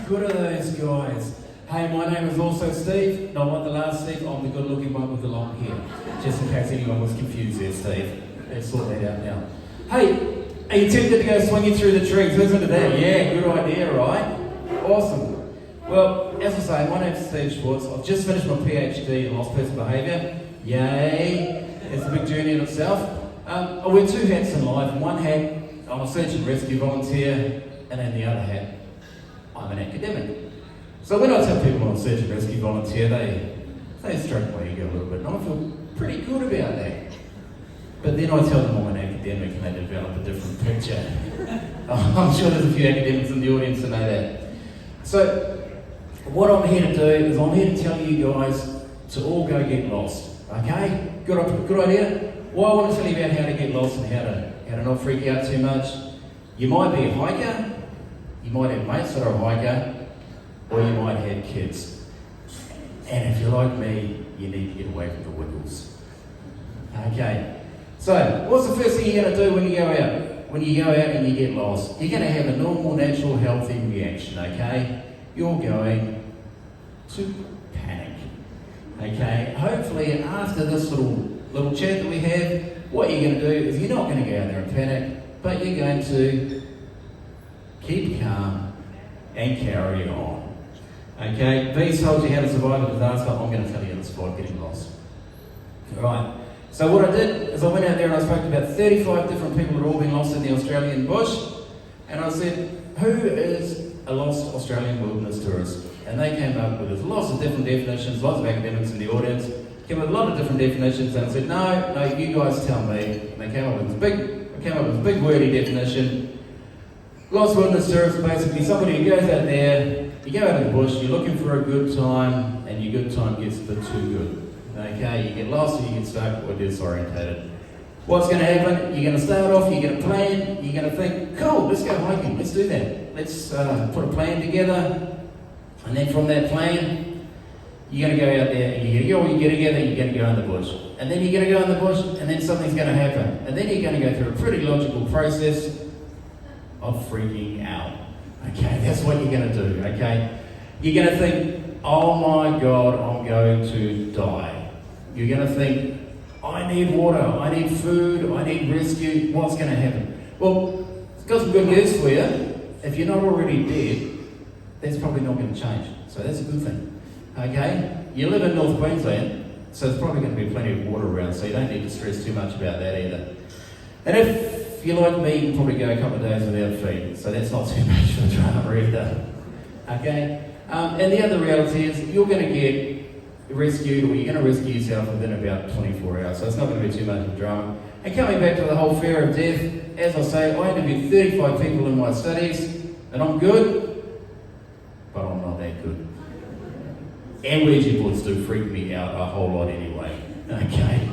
good are those guys? Hey, my name is also Steve, not like the last Steve, I'm the good looking one with the long hair. Just in case anyone was confused there, Steve. Let's sort that out now. Hey, are you tempted to go swinging through the trees? Who's into that? Yeah, good idea, right? Awesome. Well, as I say, my name's Steve Schwartz. I've just finished my PhD in lost person behaviour. Yay! It's a big journey in itself. I wear two hats in life. In one hat, I'm a search and rescue volunteer, and in the other hat, I'm an academic. So when I tell people I'm a search and rescue volunteer, they stroke my ego a little bit, and I feel pretty good about that. But then I tell them I'm an academic, and they develop a different picture. I'm sure there's a few academics in the audience that know that. So what I'm here to do is I'm here to tell you guys to all go get lost. Okay? Good idea? Well, I want to tell you about how to get lost and how to not freak out too much. You might be a hiker, you might have mates that are a hiker, or you might have kids. And if you're like me, you need to get away from the wiggles. Okay, so what's the first thing you're going to do when you go out? When you go out and you get lost, you're going to have a normal, natural, healthy reaction, okay? You're going to panic, okay? Hopefully after this little chat that we have, what you're going to do is you're not going to go out there and panic, but you're going to keep calm and carry on. Okay, V's told you how to survive a disaster, I'm going to tell you how to survive getting lost. Alright, so what I did is I went out there and I spoke to about 35 different people that had all been lost in the Australian bush, and I said, who is a lost Australian wilderness tourist? And they came up with lots of different definitions, lots of academics in the audience, came up with a lot of different definitions, and I said, no, you guys tell me. And they came up with this big wordy definition. Lost wilderness tourist is basically somebody who goes out there, you go out in the bush, you're looking for a good time, and your good time gets a bit too good. Okay, you get lost, or you get stuck, or disorientated. What's going to happen? You're going to start off, you're going to plan, you're going to think, cool, let's go hiking, let's do that. Let's put a plan together, and then from that plan, you're going to go out there, and you're going to go in the bush. And then you're going to go in the bush, and then something's going to happen. And then you're going to go through a pretty logical process of freaking out. Okay, that's what you're going to do, okay? You're going to think, oh my God, I'm going to die. You're going to think, I need water, I need food, I need rescue, what's going to happen? Well, I've got some good news for you. If you're not already dead, that's probably not going to change. So that's a good thing, okay? You live in North Queensland, so there's probably going to be plenty of water around, so you don't need to stress too much about that either. And if you're like me, you can probably go a couple of days without feed, so that's not too much of a drama either. Okay? And the other reality is you're going to get rescued, or you're going to rescue yourself within about 24 hours, so it's not going to be too much of a drama. And coming back to the whole fear of death, as I say, I interviewed 35 people in my studies, and I'm good, but I'm not that good. And Ouija boards do freak me out a whole lot anyway. Okay?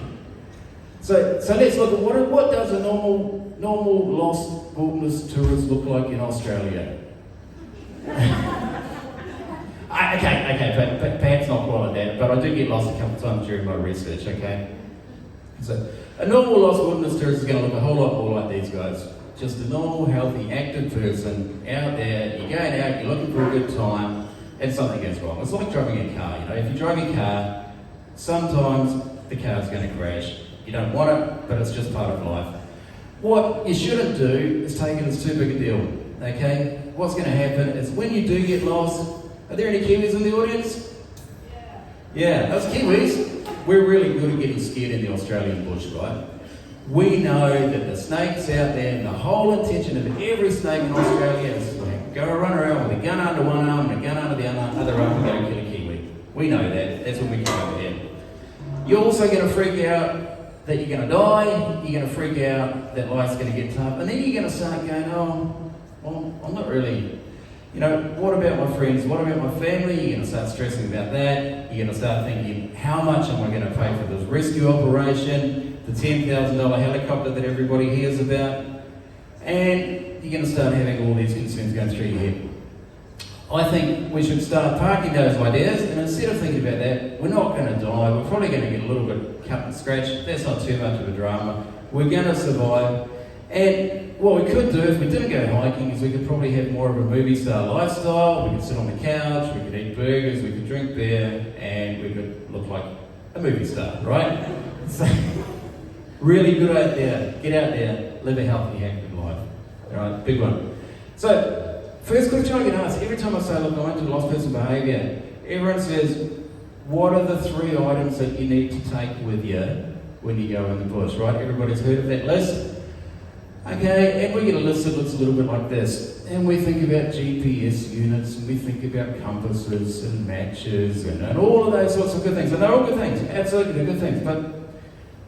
So let's look at what does a normal lost wilderness tourist look like in Australia? Okay, but perhaps not quite like that, but I do get lost a couple of times during my research, okay? So a normal lost wilderness tourist is going to look a whole lot more like these guys. Just a normal, healthy, active person out there, you're going out, you're looking for a good time, and something goes wrong. It's like driving a car, you know, if you drive your car, sometimes the car's going to crash. You don't want it, but it's just part of life. What you shouldn't do is take it as too big a deal, okay? What's going to happen is when you do get lost, are there any Kiwis in the audience? Yeah, those Kiwis, we're really good at getting scared in the Australian bush, right? We know that the snakes out there, and the whole intention of every snake in Australia is to go run around with a gun under one arm and a gun under the other arm and go kill a Kiwi. We know that. That's when we come over here. You're also going to freak out that you're going to die, you're going to freak out that life's going to get tough, and then you're going to start going, oh, well, I'm not really, you know, what about my friends, what about my family? You're going to start stressing about that, you're going to start thinking, how much am I going to pay for this rescue operation, the $10,000 helicopter that everybody hears about, and you're going to start having all these concerns going through your head. I think we should start parking those ideas, and instead of thinking about that, we're not going to die, we're probably going to get a little bit cut and scratched, that's not too much of a drama, we're going to survive, And what we could do if we didn't go hiking is we could probably have more of a movie star lifestyle. We could sit on the couch, we could eat burgers, we could drink beer, and we could look like a movie star, right? So, really good idea. Get out there, live a healthy, happy life. All right, big one. So, first question I get asked, every time I say, look, I went to lost person behaviour, everyone says, what are the 3 items that you need to take with you when you go in the bush, right? Everybody's heard of that list. Okay, and we get a list that looks a little bit like this. And we think about GPS units, and we think about compasses and matches, and all of those sorts of good things. And they're all good things, absolutely they're good things. But,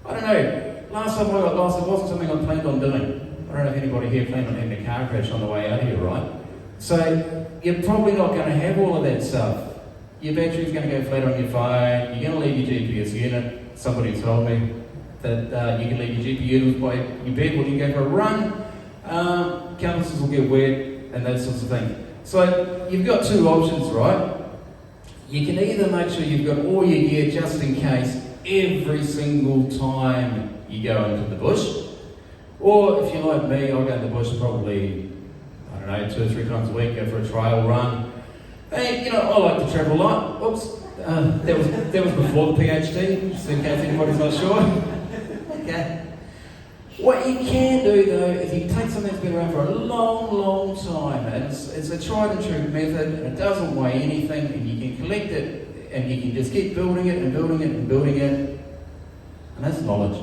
I don't know, last time I got lost, it wasn't something I planned on doing. I don't know if anybody here planned on having a car crash on the way out here, right? So, you're probably not going to have all of that stuff. Your battery's going to go flat on your phone, you're going to leave your GPS unit. Somebody told me that you can leave your GPS unit by your bed when you go for a run. Compasses will get wet and those sorts of things. So you've got 2 options, right? You can either make sure you've got all your gear just in case every single time you go into the bush. Or if you're like me, I'll go in the bush probably, I don't know, 2 or 3 times a week, go for a trail run. Hey, you know, I like to travel a lot. Oops, that was before the PhD, just in case anybody's not sure. Okay. What you can do though is you take something that's been around for a long, long time, and it's a tried and true method, and it doesn't weigh anything, and you can collect it, and you can just keep building it and building it and building it, and that's knowledge.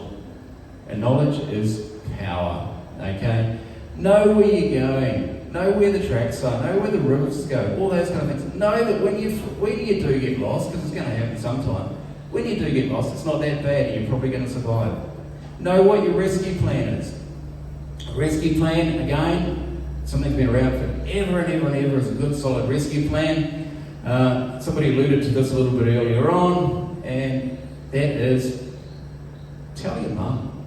And knowledge is power. Okay. Know where you're going. Know where the tracks are, know where the rivers go, all those kind of things. Know that when you do get lost, because it's going to happen sometime, when you do get lost, it's not that bad and you're probably going to survive. Know what your rescue plan is. A rescue plan, again, something's been around forever and ever and ever is a good solid rescue plan. Somebody alluded to this a little bit earlier on, and that is tell your mum,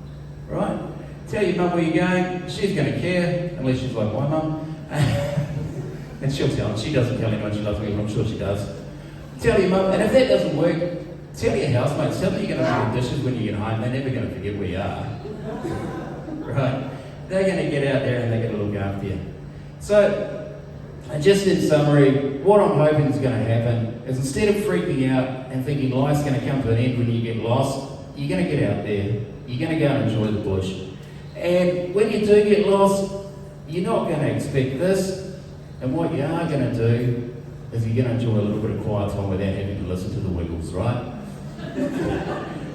right? Tell your mum where you're going, she's going to care, unless she's like my mum. And she'll tell. She doesn't tell anyone she loves me, but I'm sure she does. Tell your mum, and if that doesn't work, tell your housemates. Tell them you're going to do the dishes when you get home. They're never going to forget where you are. Right? They're going to get out there and they're going to look after you. So, just in summary, what I'm hoping is going to happen is instead of freaking out and thinking life's going to come to an end when you get lost, you're going to get out there. You're going to go and enjoy the bush. And when you do get lost, you're not going to expect this. And what you are going to do is you're going to enjoy a little bit of quiet time without having to listen to the Wiggles, right?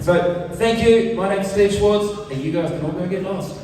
So, thank you. My name's Steve Schwartz, and you guys can all go get lost.